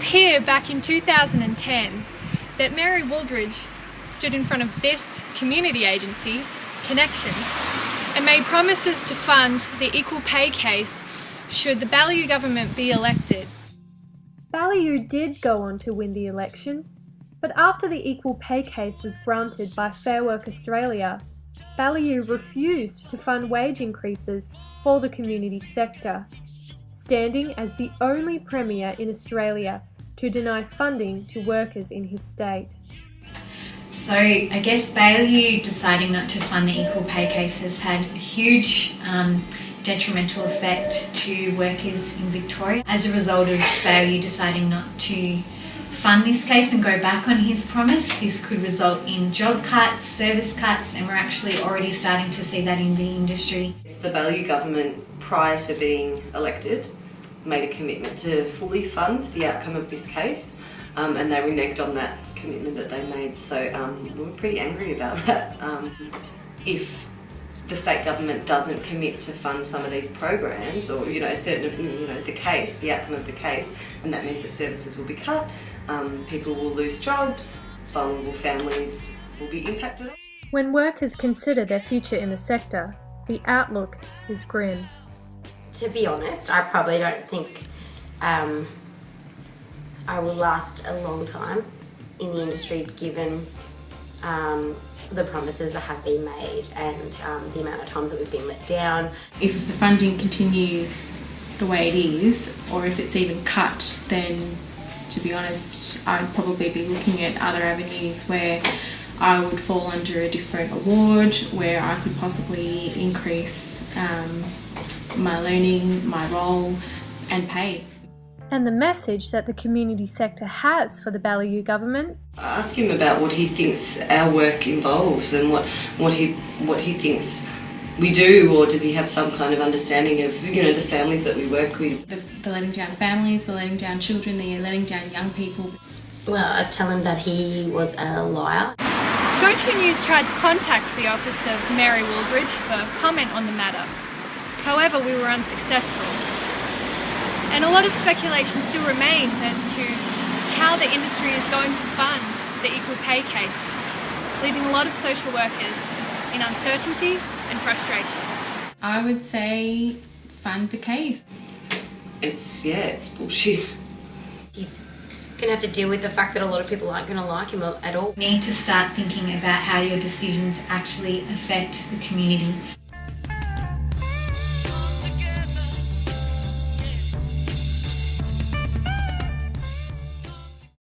here back in 2010 that Mary Wooldridge stood in front of this community agency, Connections, and made promises to fund the equal pay case should the Baillieu government be elected. Baillieu did go on to win the election, but after the equal pay case was granted by Fair Work Australia, Baillieu refused to fund wage increases for the community sector, standing as the only Premier in Australia to deny funding to workers in his state. So I guess Baillieu deciding not to fund the equal pay case has had a huge detrimental effect to workers in Victoria. As a result of Baillieu deciding not to fund this case and go back on his promise, this could result in job cuts, service cuts, and we're actually already starting to see that in the industry. The Baillieu government, prior to being elected, made a commitment to fully fund the outcome of this case, and they reneged on that commitment that they made, so we were pretty angry about that. If the state government doesn't commit to fund some of these programs, or the outcome of the case, and that means that services will be cut, people will lose jobs, vulnerable families will be impacted. When workers consider their future in the sector, the outlook is grim. To be honest, I probably don't think I will last a long time in the industry, given the promises that have been made and the amount of times that we've been let down. If the funding continues the way it is, or if it's even cut, then to be honest, I'd probably be looking at other avenues where I would fall under a different award, where I could possibly increase my learning, my role and pay. And the message that the community sector has for the Baillieu government? I ask him about what he thinks our work involves and what he thinks we do, or does he have some kind of understanding of the families that we work with? The letting down families, the letting down children, the letting down young people. Well, I'd tell him that he was a liar. Go To News tried to contact the office of Mary Wooldridge for comment on the matter. However, we were unsuccessful. And a lot of speculation still remains as to how the industry is going to fund the equal pay case, leaving a lot of social workers in uncertainty and frustration. I would say fund the case. It's bullshit. He's going to have to deal with the fact that a lot of people aren't going to like him at all. You need to start thinking about how your decisions actually affect the community.